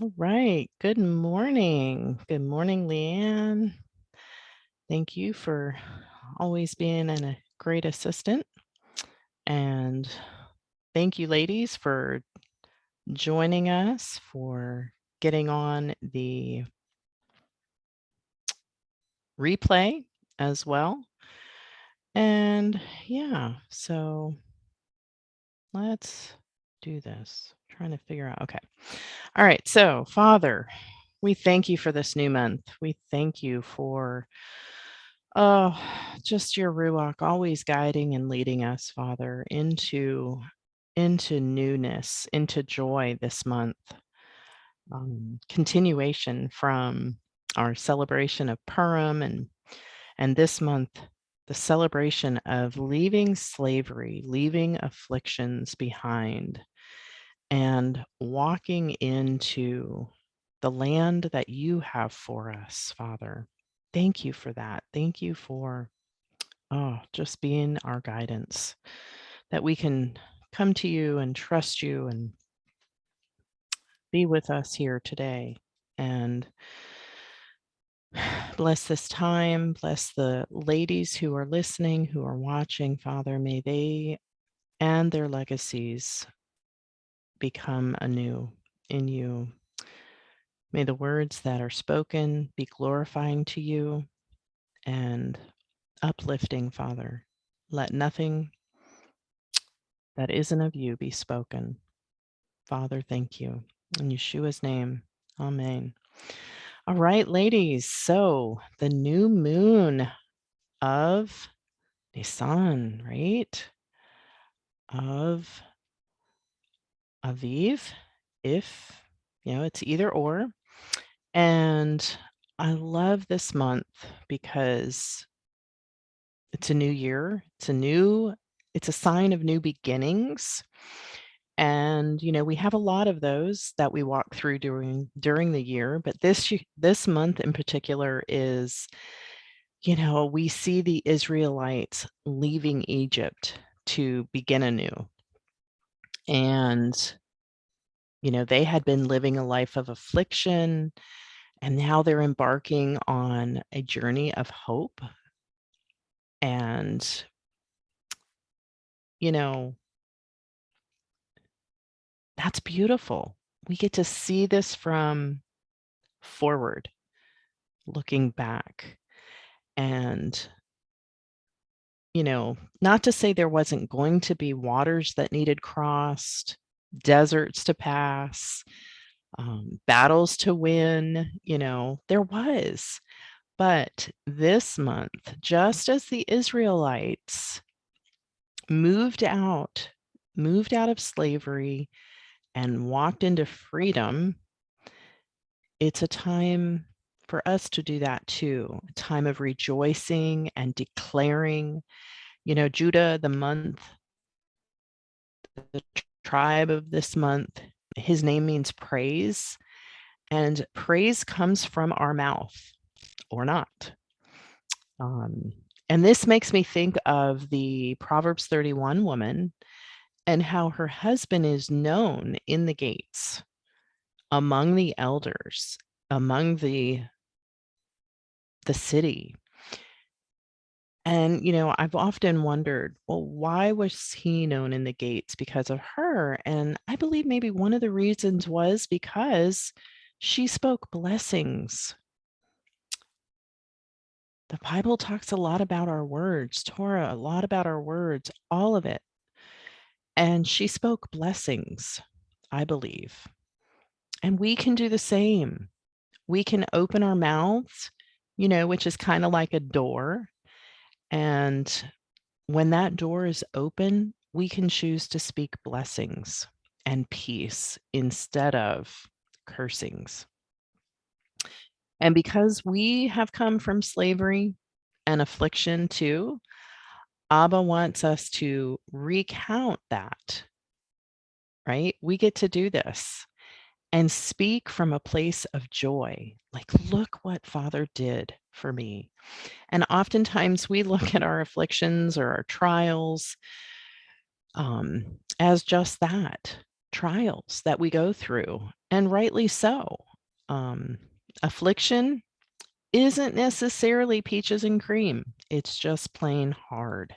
All right. Good morning. Good morning, Leanne. Thank you for always being a great assistant. And thank you, ladies, for joining us, for getting on the replay as well. And yeah, so let's do this. Trying to figure out. Okay. All right. So, Father, we thank you for this new month. We thank you for just your Ruach always guiding and leading us, Father, into newness, into joy this month. Continuation from our celebration of Purim and this month, the celebration of leaving slavery, leaving afflictions behind, and walking into the land that you have for us, Father. Thank you for that. Thank you for just being our guidance, that we can come to you and trust you and be with us here today. And bless this time, bless the ladies who are listening, who are watching, Father. May they and their legacies become anew in you. May the words that are spoken be glorifying to you and uplifting, Father. Let nothing that isn't of you be spoken. Father, thank you. In Yeshua's name, amen. All right, ladies. So the new moon of Nisan, right? Of Aviv, if, it's either or. And I love this month because it's a new year. It's a sign of new beginnings. And, we have a lot of those that we walk through during the year, but this month in particular is, we see the Israelites leaving Egypt to begin anew. And, they had been living a life of affliction, and now they're embarking on a journey of hope. And, that's beautiful. We get to see this from forward, looking back. And, not to say there wasn't going to be waters that needed crossed, deserts to pass, battles to win, there was. But this month, just as the Israelites moved out of slavery and walked into freedom, it's a time for us to do that too, a time of rejoicing and declaring. Judah, the tribe of this month, his name means praise, and praise comes from our mouth or not. And this makes me think of the Proverbs 31 woman and how her husband is known in the gates, among the elders, among the city. And, I've often wondered, well, why was he known in the gates? Because of her. And I believe maybe one of the reasons was because she spoke blessings. The Bible talks a lot about our words, Torah, a lot about our words, all of it. And she spoke blessings, I believe. And we can do the same. We can open our mouths, which is kind of like a door. And when that door is open, we can choose to speak blessings and peace instead of cursings. And because we have come from slavery and affliction too, Abba wants us to recount that, right? We get to do this and speak from a place of joy. Like, look what Father did for me. And oftentimes we look at our afflictions or our trials as just that, trials that we go through. and rightly so. Affliction isn't necessarily peaches and cream. It's just plain hard.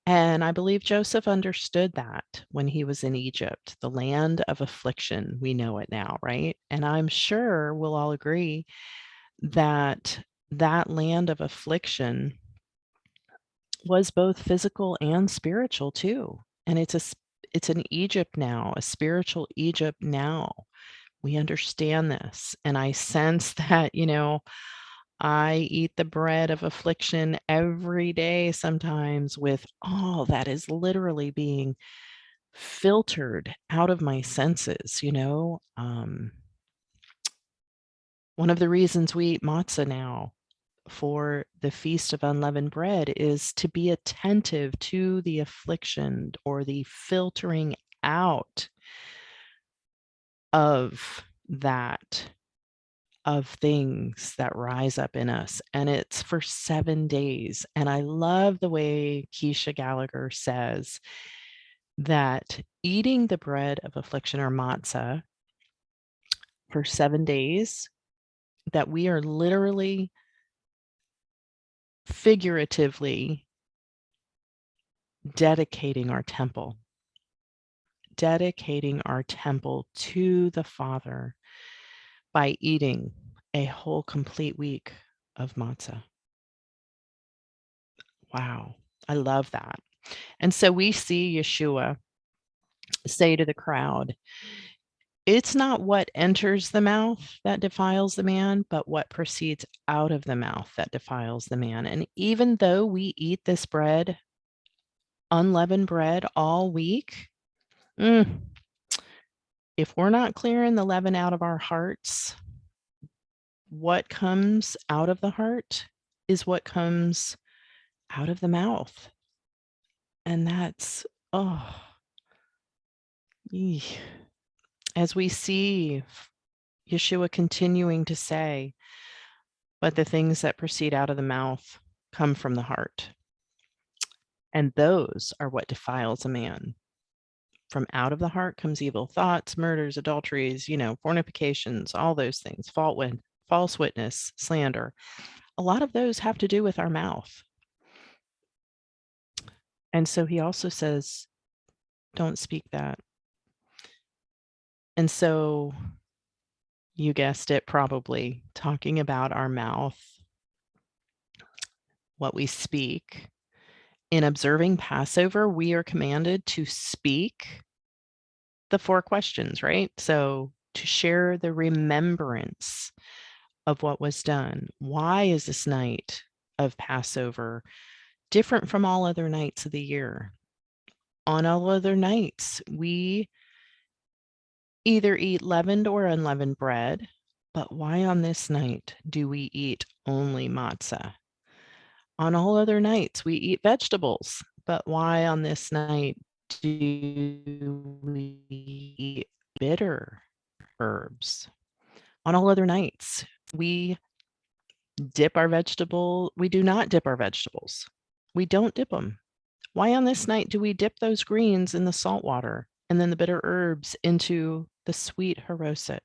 And I believe Joseph understood that when he was in Egypt, the land of affliction. We know it now, right? And I'm sure we'll all agree that that land of affliction was both physical and spiritual too. And it's an Egypt now, a spiritual Egypt now. We understand this. And I sense that, I eat the bread of affliction every day sometimes with all that is literally being filtered out of my senses. One of the reasons we eat matzah now for the Feast of Unleavened Bread is to be attentive to the affliction or the filtering out of that, of things that rise up in us. And it's for 7 days. And I love the way Keisha Gallagher says that eating the bread of affliction or matzah for 7 days, that we are literally, figuratively dedicating our temple to the Father by eating a whole complete week of matzah. Wow, I love that. And so we see Yeshua say to the crowd, it's not what enters the mouth that defiles the man, but what proceeds out of the mouth that defiles the man. And even though we eat this bread, unleavened bread, all week, if we're not clearing the leaven out of our hearts, what comes out of the heart is what comes out of the mouth. And that's, eek. As we see Yeshua continuing to say, but the things that proceed out of the mouth come from the heart. And those are what defiles a man. From out of the heart comes evil thoughts, murders, adulteries, fornications, all those things, false witness, slander. A lot of those have to do with our mouth. And so he also says, don't speak that. And so you guessed it, probably talking about our mouth, what we speak. In observing Passover, we are commanded to speak the 4 questions, right? So to share the remembrance of what was done. Why is this night of Passover different from all other nights of the year? On all other nights, we either eat leavened or unleavened bread, but why on this night do we eat only matzah? On all other nights, we eat vegetables, but why on this night do we eat bitter herbs? On all other nights, we do not dip our vegetables. We don't dip them. Why on this night do we dip those greens in the salt water and then the bitter herbs into the sweet haroset?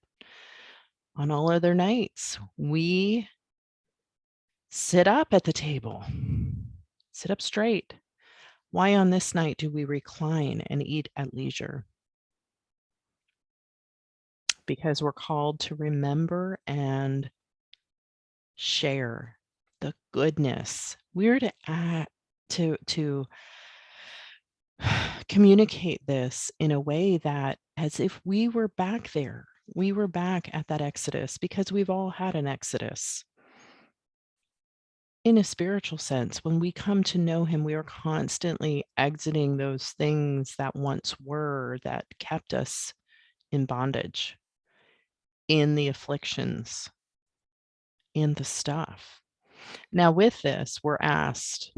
On all other nights, we sit up at the table, sit up straight. Why on this night do we recline and eat at leisure? Because we're called to remember and share the goodness. We're to communicate this in a way that as if we were back there, we were back at that Exodus, because we've all had an Exodus. In a spiritual sense, when we come to know him, we are constantly exiting those things that once were, that kept us in bondage, in the afflictions, in the stuff. Now, with this, we're asked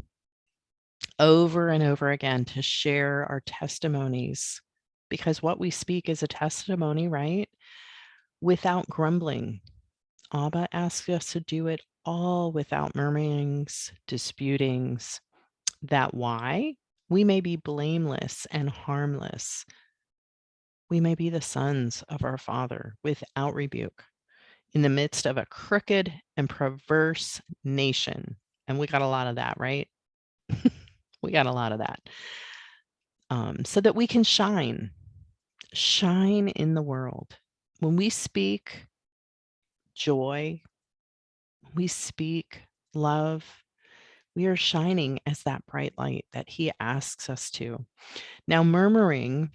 over and over again to share our testimonies, because what we speak is a testimony, right? Without grumbling. Abba asks us to do it all without murmurings, disputings. That why? We may be blameless and harmless we may be the sons of our Father without rebuke in the midst of a crooked and perverse nation. And we got a lot of that, right? We got a lot of that. So that we can shine in the world. When we speak joy, we speak love, we are shining as that bright light that he asks us to. Now, murmuring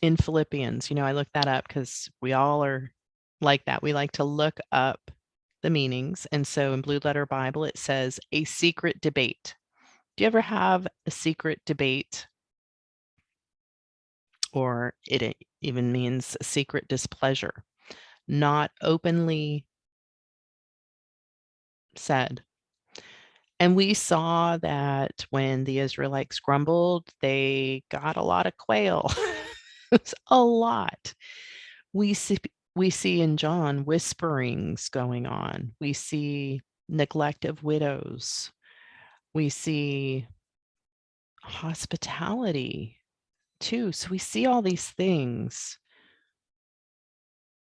in Philippians, I looked that up because we all are like that. We like to look up the meanings. And so in Blue Letter Bible, it says a secret debate. Do you ever have a secret debate? Or it even means secret displeasure, not openly said. And we saw that when the Israelites grumbled, they got a lot of quail. It's a lot. We see we see in John whisperings going on. We see neglect of widows. We see hospitality too. So we see all these things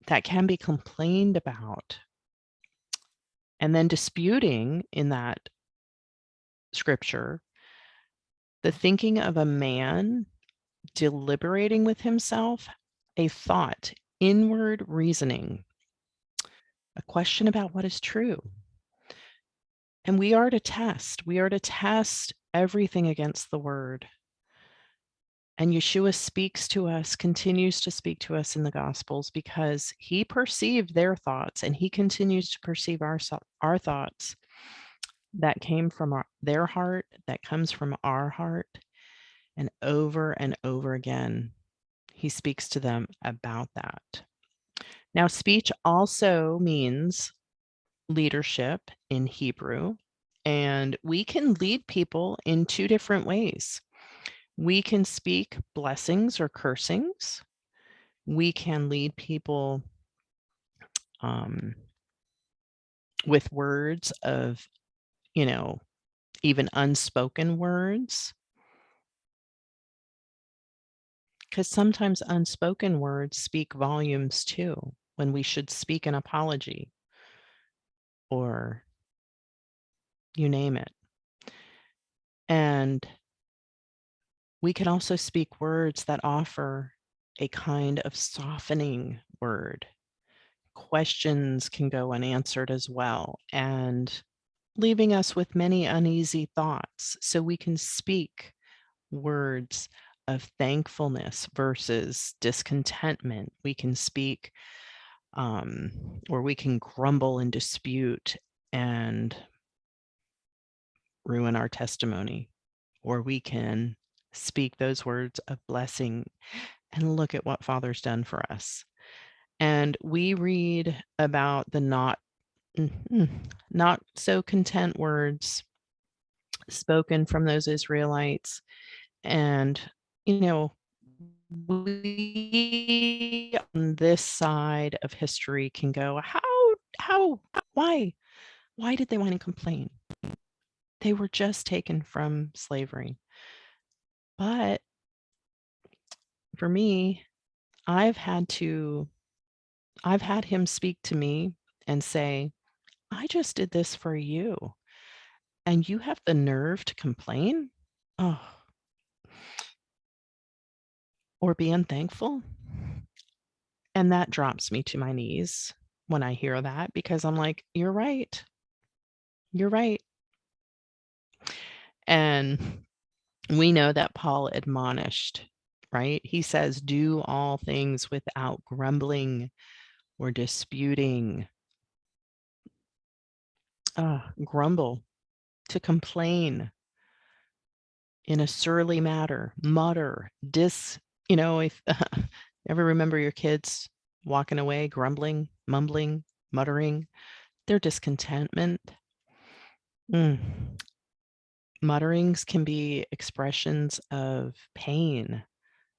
that can be complained about. And then disputing in that scripture, the thinking of a man deliberating with himself, a thought, inward reasoning, a question about what is true. And we are to test everything against the word. And Yeshua speaks to us, continues to speak to us in the Gospels because he perceived their thoughts and he continues to perceive our thoughts that came from their heart, that comes from our heart. And over again, he speaks to them about that. Now, speech also means leadership in Hebrew, and we can lead people in two different ways. We can speak blessings or cursings. We can lead people with words of, even unspoken words. Because sometimes unspoken words speak volumes too, when we should speak an apology or you name it. And we can also speak words that offer a kind of softening word. Questions can go unanswered as well, and leaving us with many uneasy thoughts. So we can speak words of thankfulness versus discontentment. We can speak, or we can grumble and dispute and ruin our testimony, or we can speak those words of blessing and look at what Father's done for us. And we read about the not so content words spoken from those Israelites. And, we on this side of history can go, why? Why did they want to complain? They were just taken from slavery. But for me, I've had him speak to me and say, I just did this for you, and you have the nerve to complain? Oh, or be unthankful? And that drops me to my knees when I hear that because I'm like, you're right. You're right. And we know that Paul admonished, right? He says, do all things without grumbling or disputing. Grumble, to complain in a surly manner, mutter, if ever remember your kids walking away, grumbling, mumbling, muttering, their discontentment. Mutterings can be expressions of pain,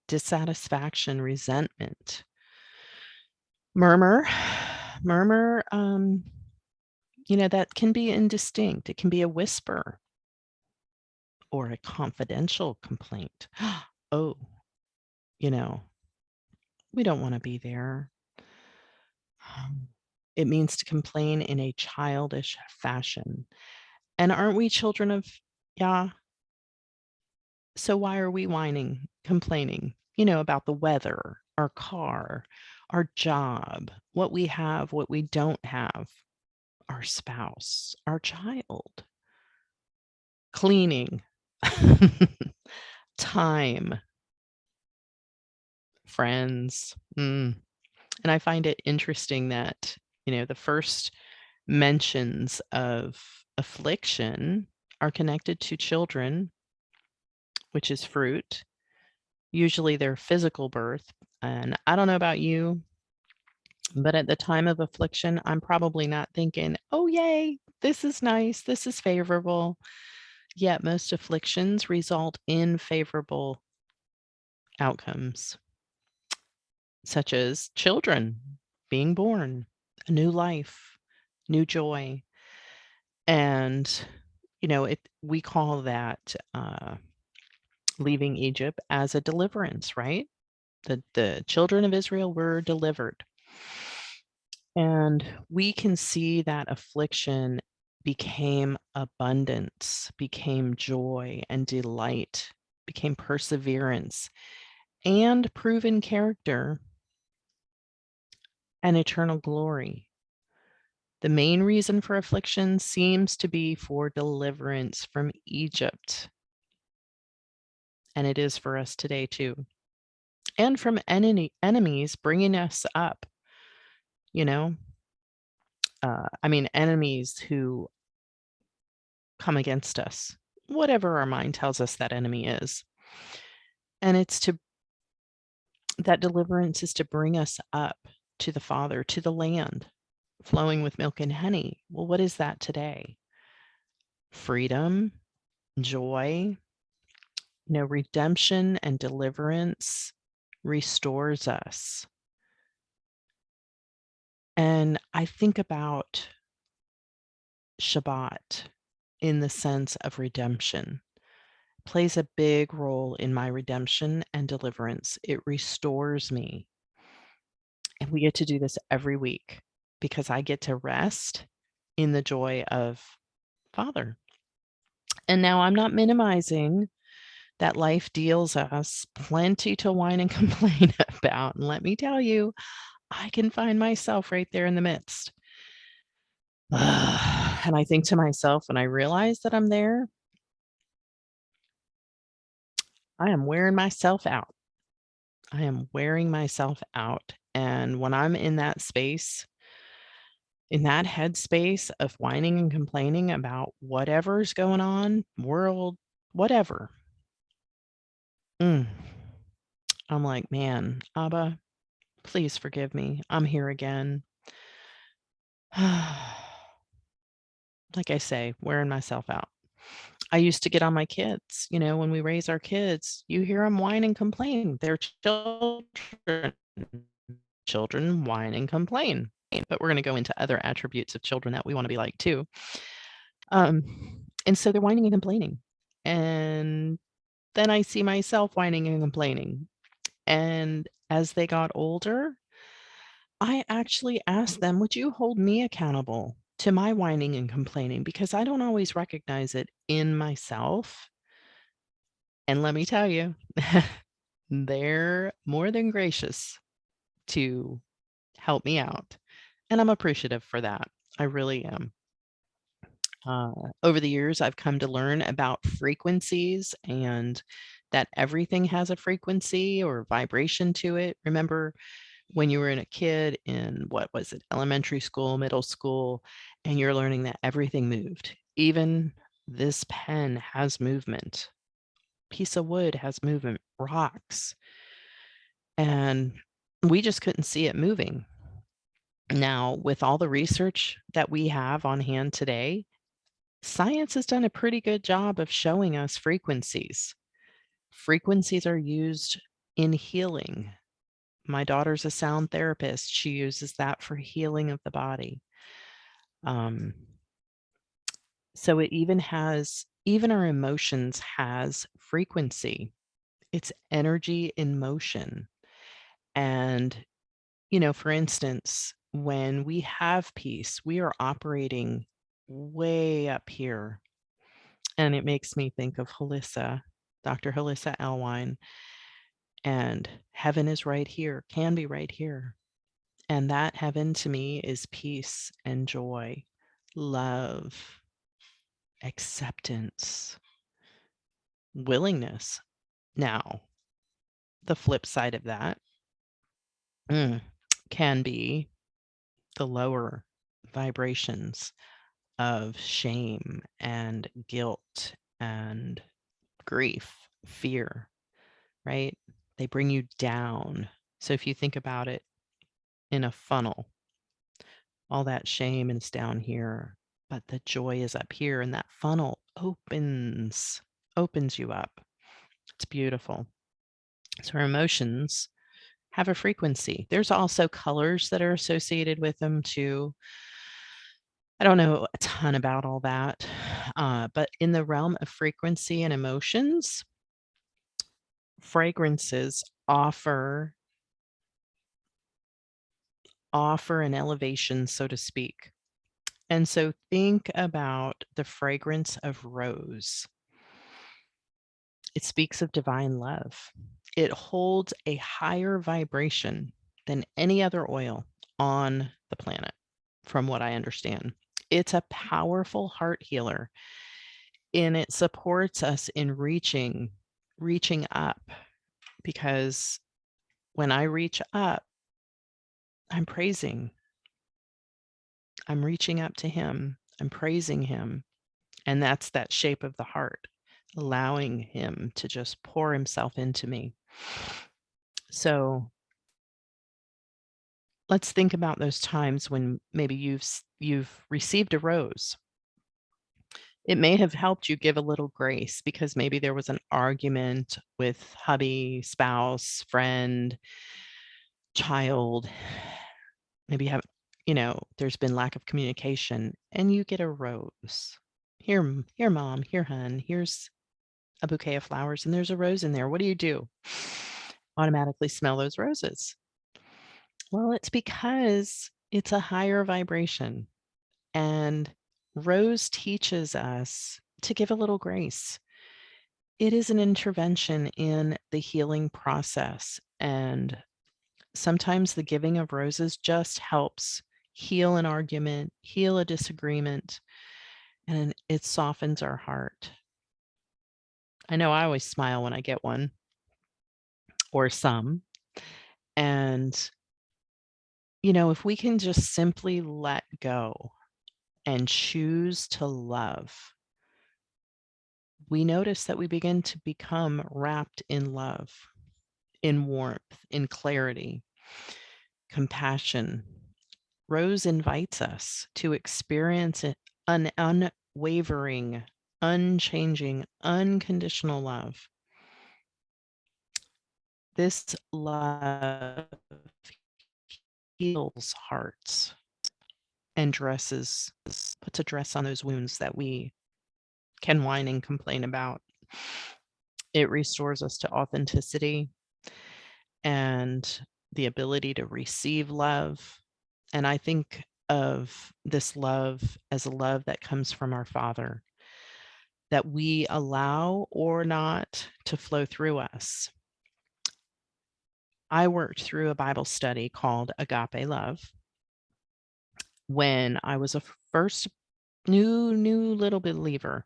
dissatisfaction, resentment. Murmur, that can be indistinct. It can be a whisper or a confidential complaint. Oh, you know, We don't want to be there. It means to complain in a childish fashion. And aren't we children of Yah? So why are we whining, complaining, about the weather, our car, our job, what we have, what we don't have, our spouse, our child, cleaning, time, friends. And I find it interesting that, the first mentions of affliction are connected to children, which is fruit, usually their physical birth. And I don't know about you, but at the time of affliction, I'm probably not thinking, oh, yay, this is nice, this is favorable. Yet most afflictions result in favorable outcomes, such as children being born, a new life, new joy. And, we call that leaving Egypt as a deliverance, right? The children of Israel were delivered. And we can see that affliction became abundance, became joy and delight, became perseverance and proven character and eternal glory. The main reason for affliction seems to be for deliverance from Egypt. And it is for us today too. And from enemies bringing us up, you know, enemies who come against us, whatever our mind tells us that enemy is. And that deliverance is to bring us up to the Father, to the land, flowing with milk and honey. Well, what is that today? Freedom, joy, redemption and deliverance restores us. And I think about Shabbat in the sense of redemption. Plays a big role in my redemption and deliverance. It restores me. And we get to do this every week because I get to rest in the joy of Father. And now I'm not minimizing that life deals us plenty to whine and complain about. And let me tell you, I can find myself right there in the midst. And I think to myself, when I realize that I'm there, I am wearing myself out. I am wearing myself out. And when I'm in that space, in that headspace of whining and complaining about whatever's going on, world, whatever, I'm like, man, Abba, please forgive me. I'm here again. Like I say, wearing myself out. I used to get on my kids, when we raise our kids, you hear them whine and complain. They're children. Children whine and complain. But we're going to go into other attributes of children that we want to be like too. And so they're whining and complaining. And then I see myself whining and complaining. And as they got older, I actually asked them, would you hold me accountable to my whining and complaining? Because I don't always recognize it in myself. And let me tell you, they're more than gracious to help me out. And I'm appreciative for that. I really am. Over the years, I've come to learn about frequencies and that everything has a frequency or vibration to it. Remember when you were a kid in, what was it, elementary school, middle school, and you're learning that everything moved. Even this pen has movement. Piece of wood has movement, rocks. And we just couldn't see it moving. Now, with all the research that we have on hand today, science has done a pretty good job of showing us frequencies. Frequencies are used in healing. My daughter's a sound therapist. She uses that for healing of the body. So it even our emotions has frequency. It's energy in motion. And, for instance, when we have peace, we are operating way up here. And it makes me think of Dr. Halissa Elwine, and heaven is right here, can be right here. And that heaven to me is peace and joy, love, acceptance, willingness. Now, the flip side of that mm, can be the lower vibrations of shame and guilt and grief, fear, right? They bring you down. So if you think about it in a funnel, all that shame is down here, but the joy is up here, and that funnel opens you up. It's beautiful. So our emotions have a frequency. There's also colors that are associated with them too. I don't know a ton about all that, but in the realm of frequency and emotions, fragrances offer an elevation, so to speak. And so think about the fragrance of rose. It speaks of divine love. It holds a higher vibration than any other oil on the planet, from what I understand. It's a powerful heart healer, and it supports us in reaching up, because when I reach up, I'm praising. I'm reaching up to him. I'm praising him. And that's that shape of the heart, allowing him to just pour himself into me. So let's think about those times when maybe you've received a rose. It may have helped you give a little grace because maybe there was an argument with hubby, spouse, friend, child. Maybe you have, there's been lack of communication, and you get a rose. Here, mom, here, hun, here's a bouquet of flowers, and there's a rose in there. What do? Automatically smell those roses. Well, it's because it's a higher vibration, and rose teaches us to give a little grace. It is an intervention in the healing process, and sometimes the giving of roses just helps heal an argument, heal a disagreement, and it softens our heart. I know I always smile when I get one, or some. And, if we can just simply let go and choose to love, we notice that we begin to become wrapped in love, in warmth, in clarity, compassion. Rose invites us to experience an unwavering, unchanging, unconditional love. This love heals hearts and puts a dress on those wounds that we can whine and complain about. It restores us to authenticity and the ability to receive love. And I think of this love as a love that comes from our Father, that we allow or not to flow through us. I worked through a Bible study called Agape Love when I was a first new little believer.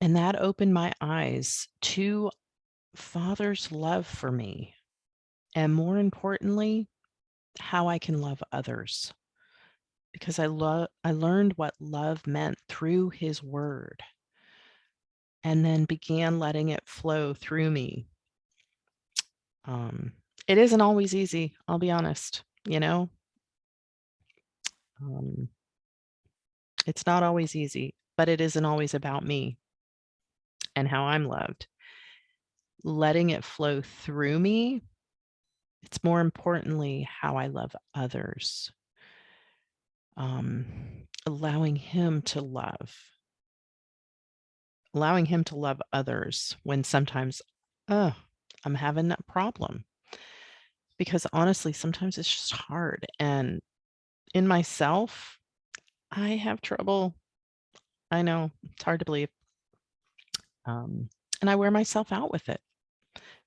And that opened my eyes to Father's love for me. And more importantly, how I can love others. Because I learned what love meant through his word, and then began letting it flow through me. It isn't always easy, I'll be honest, Um, it's not always easy, but it isn't always about me and how I'm loved. Letting it flow through me, it's more importantly how I love others. Allowing him to others when sometimes, I'm having a problem because honestly, sometimes it's just hard. And in myself, I have trouble. I know it's hard to believe. Um, and I wear myself out with it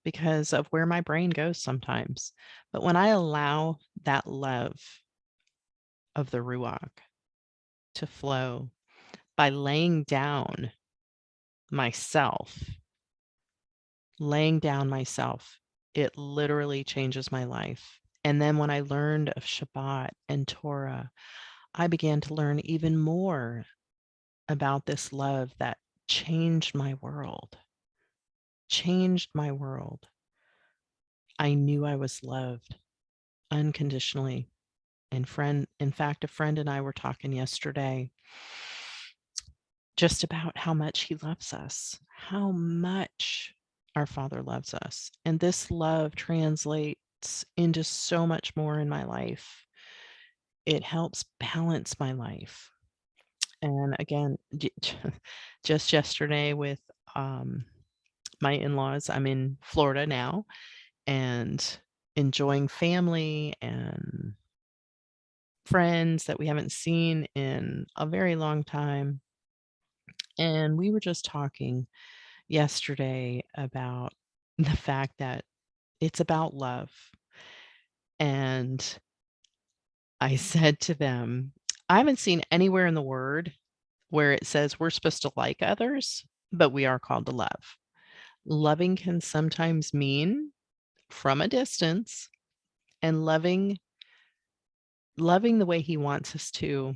because of where my brain goes sometimes. But when I allow that love of the Ruach to flow by myself, laying down myself, it literally changes my life. And then when I learned of Shabbat and Torah, I began to learn even more about this love that changed my world, changed my world. I knew I was loved unconditionally. In fact, a friend and I were talking yesterday just about how much he loves us, how much our Father loves us. And this love translates into so much more in my life. It helps balance my life. And again, just yesterday with um, my in laws, I'm in Florida now and enjoying family and friends that we haven't seen in a very long time. And we were just talking yesterday about the fact that it's about love. And I said to them, I haven't seen anywhere in the word where it says we're supposed to like others, but we are called to love. Loving can sometimes mean from a distance, and loving the way he wants us to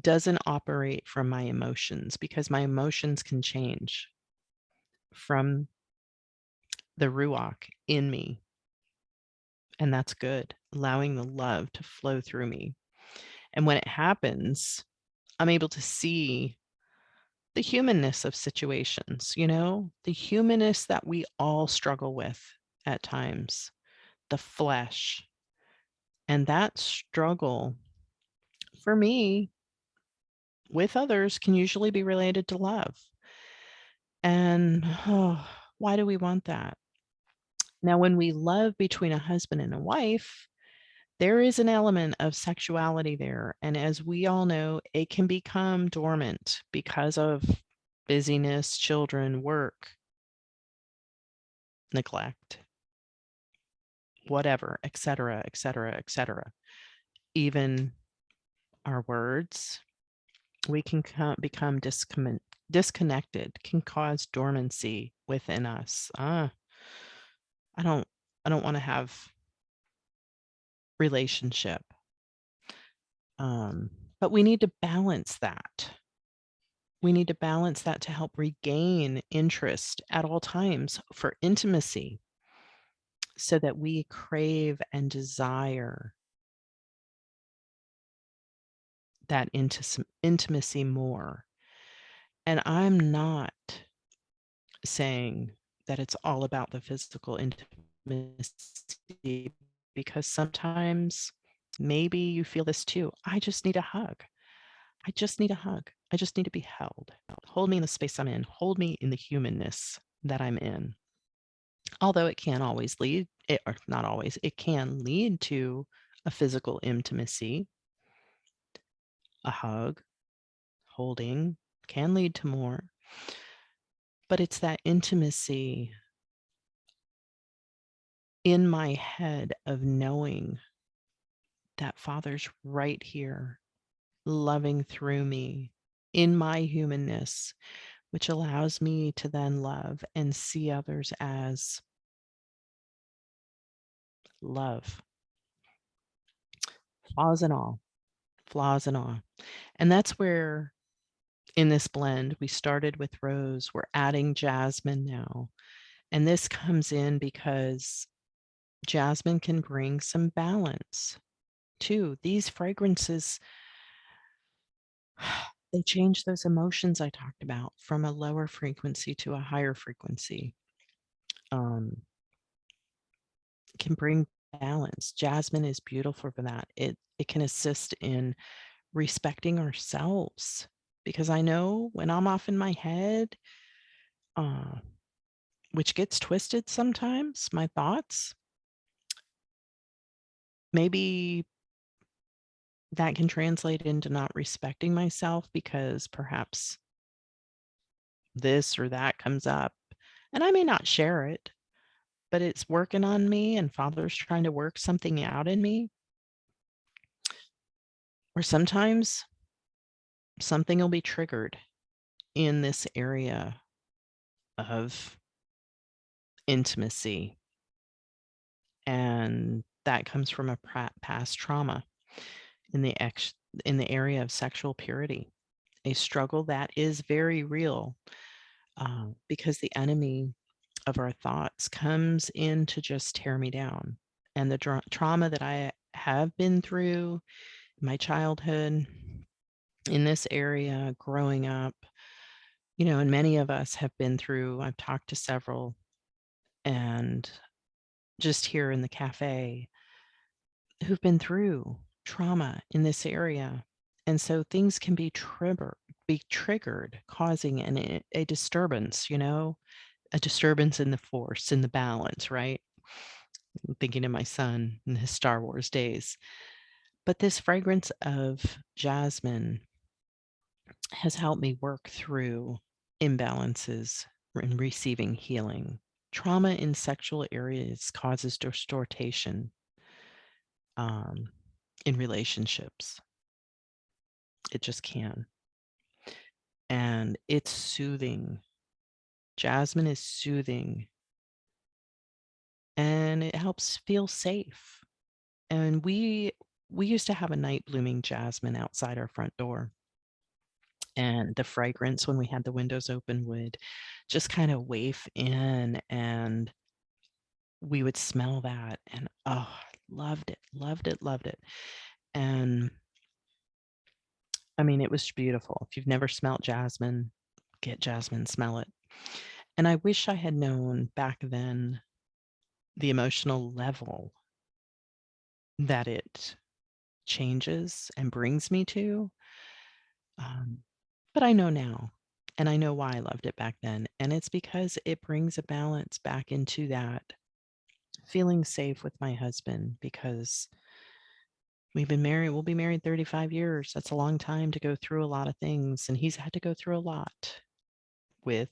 doesn't operate from my emotions, because my emotions can change from the ruach in me. And that's good, allowing the love to flow through me. And when it happens, I'm able to see the humanness of situations, the humanness that we all struggle with at times, the flesh. And that struggle for me with others can usually be related to love. And why do we want that? Now, when we love between a husband and a wife, there is an element of sexuality there. And as we all know, it can become dormant because of busyness, children, work, neglect, whatever, et cetera, et cetera, et cetera. Even our words, we can become disconnected, can cause dormancy within us. I don't, I don't want to have relationship. But we need to balance that. We need to balance that to help regain interest at all times for intimacy so that we crave and desire that intimacy more. And I'm not saying that it's all about the physical intimacy, because sometimes maybe you feel this too. I just need a hug. I just need a hug. I just need to be held. Hold me in the space I'm in. Hold me in the humanness that I'm in. Although it can always or not always, it can lead to a physical intimacy. A hug, holding can lead to more. But it's that intimacy in my head of knowing that Father's right here, loving through me in my humanness, which allows me to then love and see others as love, flaws and all, flaws and all. And that's where in this blend, we started with rose, we're adding jasmine now. And this comes in because jasmine can bring some balance too. These fragrances, they change those emotions I talked about from a lower frequency to a higher frequency. Can bring balance. Jasmine is beautiful for that. It can assist in respecting ourselves, because I know when I'm off in my head, uh, which gets twisted sometimes, my thoughts. Maybe that can translate into not respecting myself because perhaps this or that comes up, and I may not share it, but it's working on me and Father's trying to work something out in me. Or sometimes something will be triggered in this area of intimacy, and that comes from a past trauma in in the area of sexual purity, a struggle that is very real, because the enemy of our thoughts comes in to just tear me down. And the trauma that I have been through in my childhood in this area growing up, and many of us have been through, I've talked to several, and just here in the cafe, who've been through trauma in this area. And so things can be triggered, causing a disturbance, a disturbance in the force, in the balance, right? I'm thinking of my son in his Star Wars days. But this fragrance of jasmine has helped me work through imbalances in receiving healing. Trauma in sexual areas causes distortion um, in relationships. It just can. And it's soothing. Jasmine is soothing and it helps feel safe. And we used to have a night blooming jasmine outside our front door. And the fragrance when we had the windows open would just kind of waft in, and we would smell that, and oh, loved it, loved it, loved it. And I mean, it was beautiful. If you've never smelled jasmine, get jasmine, smell it. And I wish I had known back then the emotional level that it changes and brings me to. Um, but I know now, and I know why I loved it back then. And it's because it brings a balance back into that feeling safe with my husband, because we'll be married 35 years. That's a long time to go through a lot of things. And he's had to go through a lot with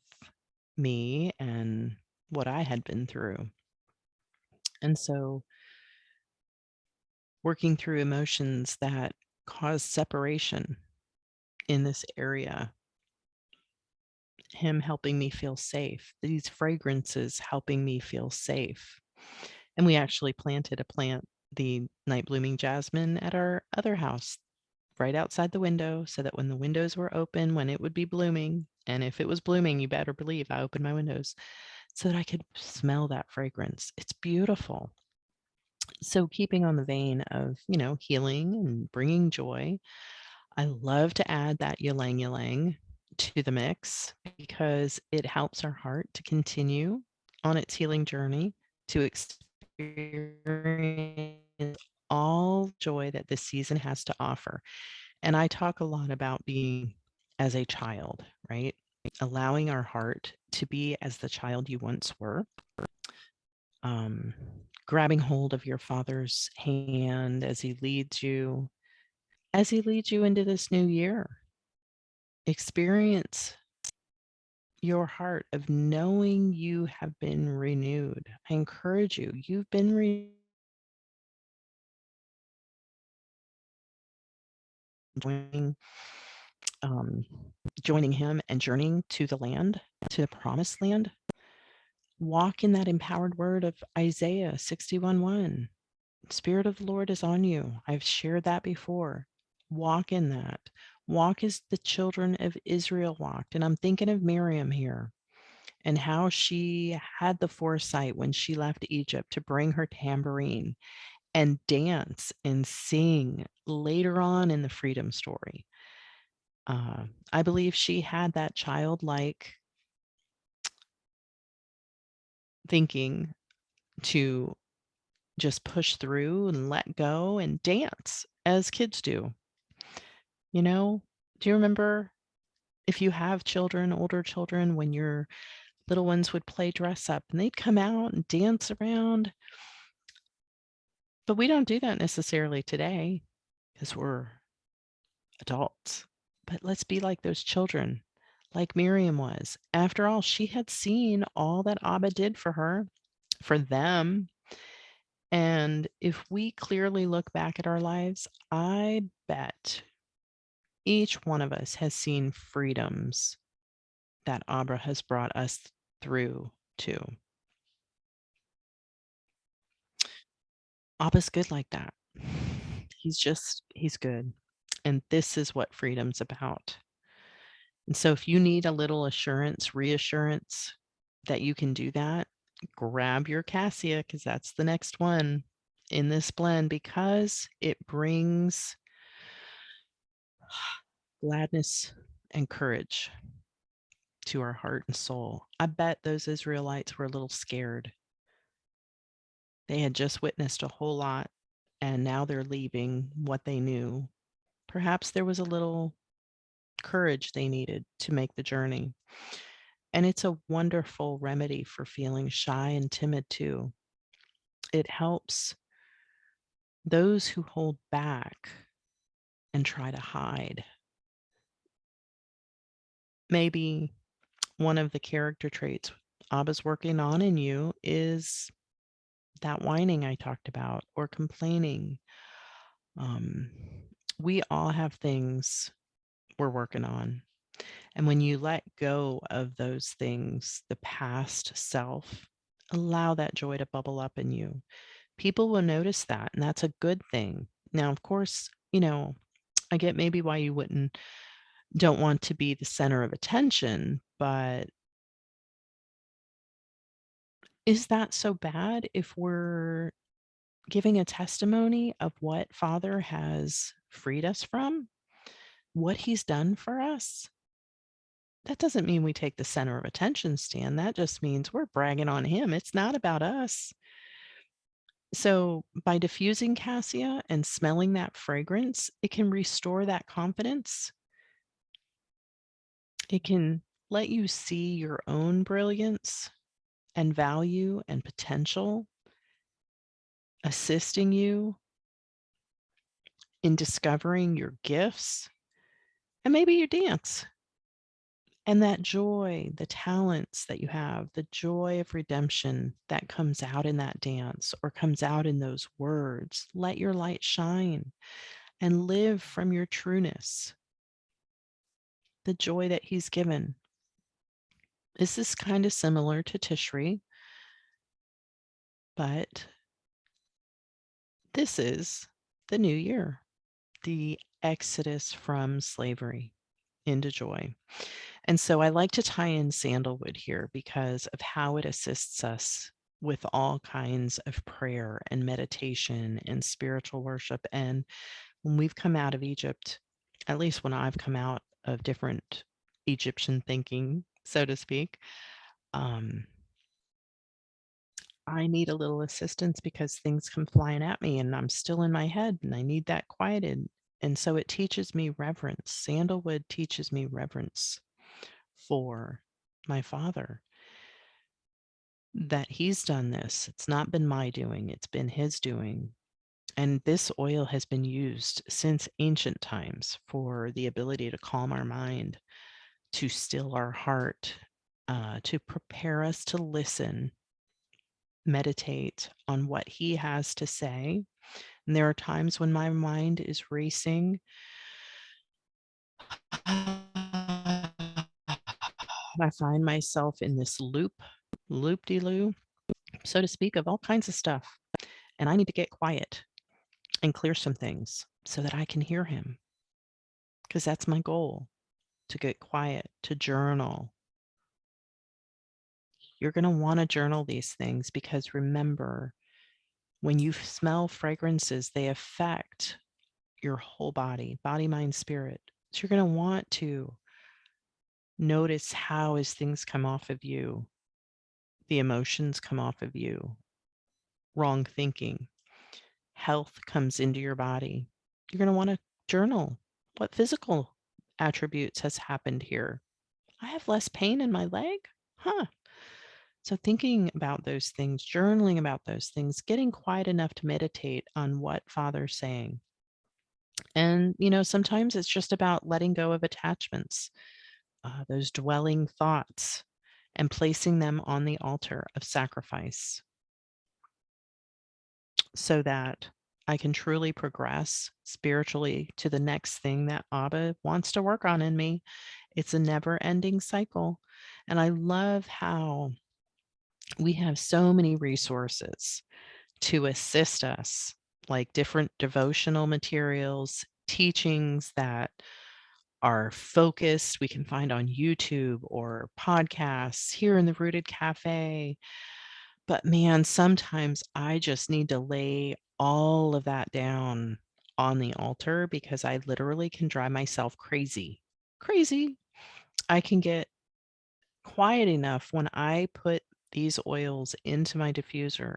me and what I had been through. And so working through emotions that cause separation in this area, him helping me feel safe, these fragrances helping me feel safe. And we actually planted a plant, the night blooming jasmine, at our other house right outside the window, so that when the windows were open, when it would be blooming, and if it was blooming, you better believe I opened my windows so that I could smell that fragrance. It's beautiful. So keeping on the vein of, healing and bringing joy, I love to add that ylang ylang to the mix because it helps our heart to continue on its healing journey, to experience all joy that this season has to offer. And I talk a lot about being as a child, right? Allowing our heart to be as the child you once were, um, grabbing hold of your father's hand as he leads you into this new year. Experience your heart of knowing you have been renewed. I encourage you, you've been joining, um, joining him and journeying to the land, to the promised land. Walk in that empowered word of Isaiah 61:1. Spirit of the Lord is on you. I've shared that before. Walk in that. Walk as the children of Israel walked. And I'm thinking of Miriam here and how she had the foresight when she left Egypt to bring her tambourine and dance and sing later on in the freedom story. I believe she had that childlike thinking to just push through and let go and dance as kids do. You know, do you remember, if you have children, older children, when you're Little ones would play dress up and they'd come out and dance around. But we don't do that necessarily today because we're adults. But let's be like those children, like Miriam was. After all, she had seen all that Abba did for her, for them. And if we clearly look back at our lives, I bet each one of us has seen freedoms that Abba has brought us through too. Abba's good like that. He's good. And this is what freedom's about. And so if you need a little assurance, reassurance that you can do that, grab your cassia because that's the next one in this blend because it brings gladness and courage to our heart and soul. I bet those Israelites were a little scared. They had just witnessed a whole lot and now they're leaving what they knew. Perhaps there was a little courage they needed to make the journey. And it's a wonderful remedy for feeling shy and timid too. It helps those who hold back and try to hide. Maybe one of the character traits Abba's working on in you is that whining I talked about or complaining. Um, we all have things we're working on. And when you let go of those things, the past self, allow that joy to bubble up in you. People will notice that, and that's a good thing. Now, of course, I get maybe why you don't want to be the center of attention, but is that so bad if we're giving a testimony of what Father has freed us from, what he's done for us? That doesn't mean we take the center of attention stand. That just means we're bragging on him. It's not about us. So by diffusing cassia and smelling that fragrance, it can restore that confidence. It can let you see your own brilliance and value and potential, assisting you in discovering your gifts and maybe your dance. And that joy, the talents that you have, the joy of redemption that comes out in that dance or comes out in those words, let your light shine and live from your trueness, the joy that he's given. This is kind of similar to Tishri, but this is the new year, the exodus from slavery into joy. And so I like to tie in sandalwood here because of how it assists us with all kinds of prayer and meditation and spiritual worship. And when we've come out of Egypt, at least when I've come out of different Egyptian thinking, so to speak, um, I need a little assistance because things come flying at me and I'm still in my head and I need that quieted. And so it teaches me reverence. Sandalwood teaches me reverence for my Father, that he's done this. It's not been my doing, it's been his doing. And this oil has been used since ancient times for the ability to calm our mind, to still our heart, to prepare us to listen, meditate on what he has to say. And there are times when my mind is racing. I find myself in this loop-de-loo, so to speak, of all kinds of stuff. And I need to get quiet and clear some things so that I can hear him. Because that's my goal, to get quiet, to journal. You're going to want to journal these things because remember, when you smell fragrances, they affect your whole body, mind, spirit. So you're going to want to notice how as things come off of you, the emotions come off of you, wrong thinking, health comes into your body. You're going to want to journal. What physical attributes has happened here? I have less pain in my leg? Huh. So, thinking about those things, journaling about those things, getting quiet enough to meditate on what Father's saying. And, sometimes it's just about letting go of attachments, those dwelling thoughts, and placing them on the altar of sacrifice so that I can truly progress spiritually to the next thing that Abba wants to work on in me. It's a never ending cycle. And I love how we have so many resources to assist us, like different devotional materials, teachings that are focused, we can find on YouTube or podcasts here in the Rooted Cafe. But man, sometimes I just need to lay all of that down on the altar because I literally can drive myself crazy. Crazy. I can get quiet enough when I put these oils into my diffuser.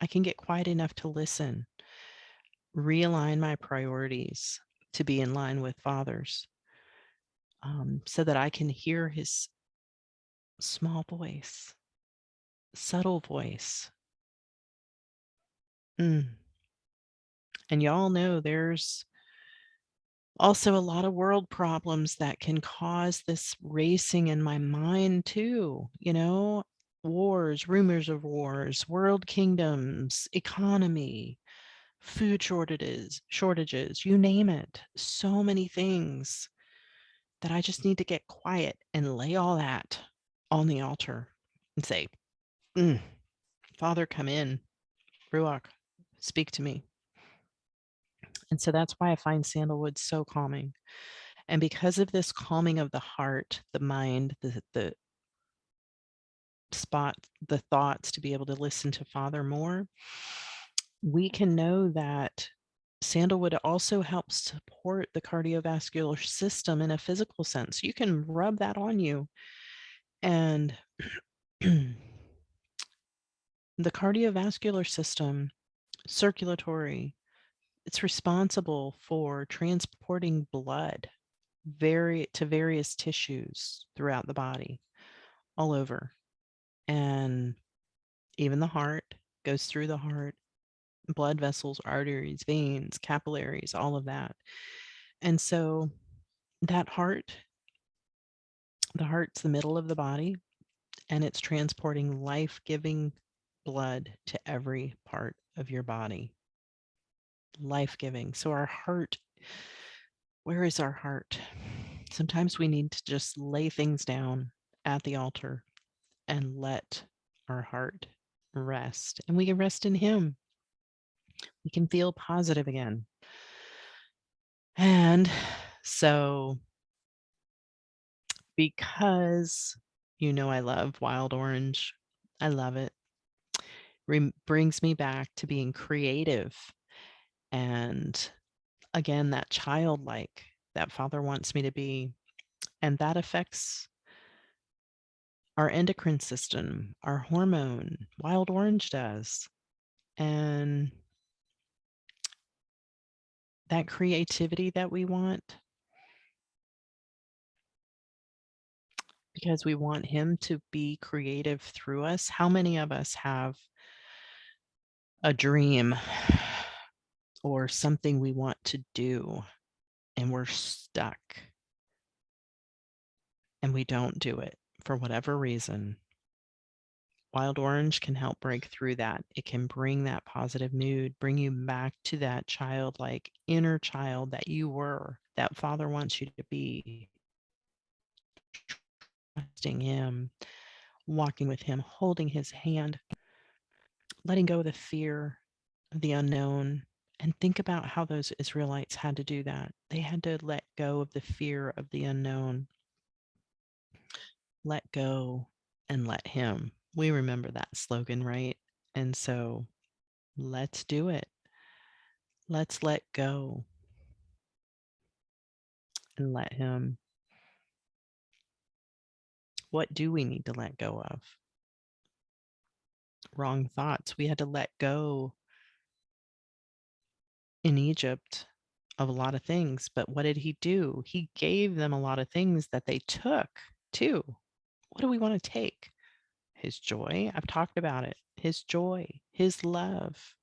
I can get quiet enough to listen, realign my priorities to be in line with Father's, so that I can hear his small voice, subtle voice. Mm. And y'all know there's also a lot of world problems that can cause this racing in my mind too, wars, rumors of wars, world kingdoms, economy, food shortages, you name it. So many things that I just need to get quiet and lay all that on the altar and say, "Mm, Father, come in. Ruach, speak to me." And so that's why I find sandalwood so calming. And because of this calming of the heart, the mind, the spot, the thoughts to be able to listen to Father more, we can know that sandalwood also helps support the cardiovascular system in a physical sense. You can rub that on you. And the cardiovascular system, circulatory, it's responsible for transporting blood to various tissues throughout the body, all over. And even the heart goes through the heart, blood vessels, arteries, veins, capillaries, all of that. And so that the heart's the middle of the body, and it's transporting life-giving blood to every part of your body. Life-giving. So our heart, where is our heart? Sometimes we need to just lay things down at the altar and let our heart rest. And we can rest in Him. We can feel positive again. And so, because I love wild orange, I love it. Brings me back to being creative and again, that childlike that Father wants me to be. And that affects our endocrine system, our hormone. Wild orange does. And that creativity that we want, because we want Him to be creative through us. How many of us have a dream or something we want to do and we're stuck and we don't do it for whatever reason? Wild orange can help break through that. It can bring that positive mood, bring you back to that childlike inner child that you were, that Father wants you to be. Trusting Him, walking with Him, holding His hand, letting go of the fear of the unknown. And think about how those Israelites had to do that. They had to let go of the fear of the unknown, let go and let Him. We remember that slogan, right? And so let's do it. Let's let go and let Him. What do we need to let go of? Wrong thoughts. We had to let go in Egypt of a lot of things, but what did He do? He gave them a lot of things that they took too. What do we want to take? His joy, I've talked about it. His joy, His love,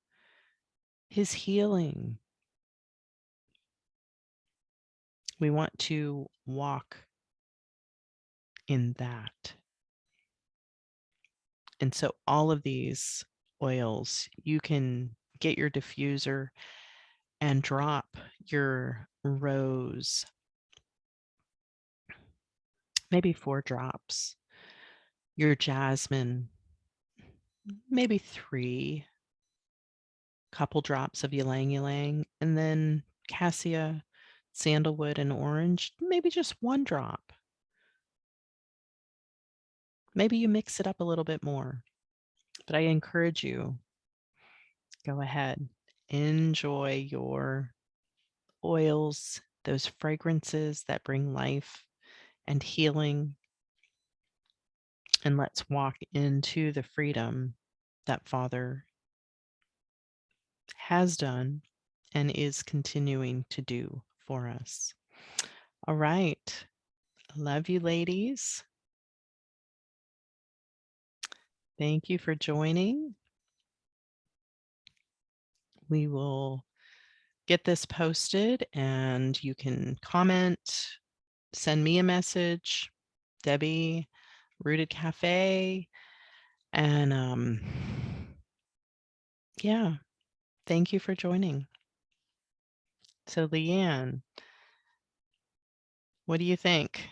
His healing. We want to walk in that. And so all of these oils, you can get your diffuser and drop your rose, maybe 4 drops, your jasmine, maybe 3, couple drops of ylang ylang, and then cassia, sandalwood, and orange, maybe just 1 drop. Maybe you mix it up a little bit more, but I encourage you, go ahead, enjoy your oils, those fragrances that bring life and healing, and let's walk into the freedom that Father has done and is continuing to do for us. All right. Love you, ladies. Thank you for joining. We will get this posted and you can comment, send me a message, Debbie, Rooted Cafe. And yeah, thank you for joining. So, Leanne, what do you think?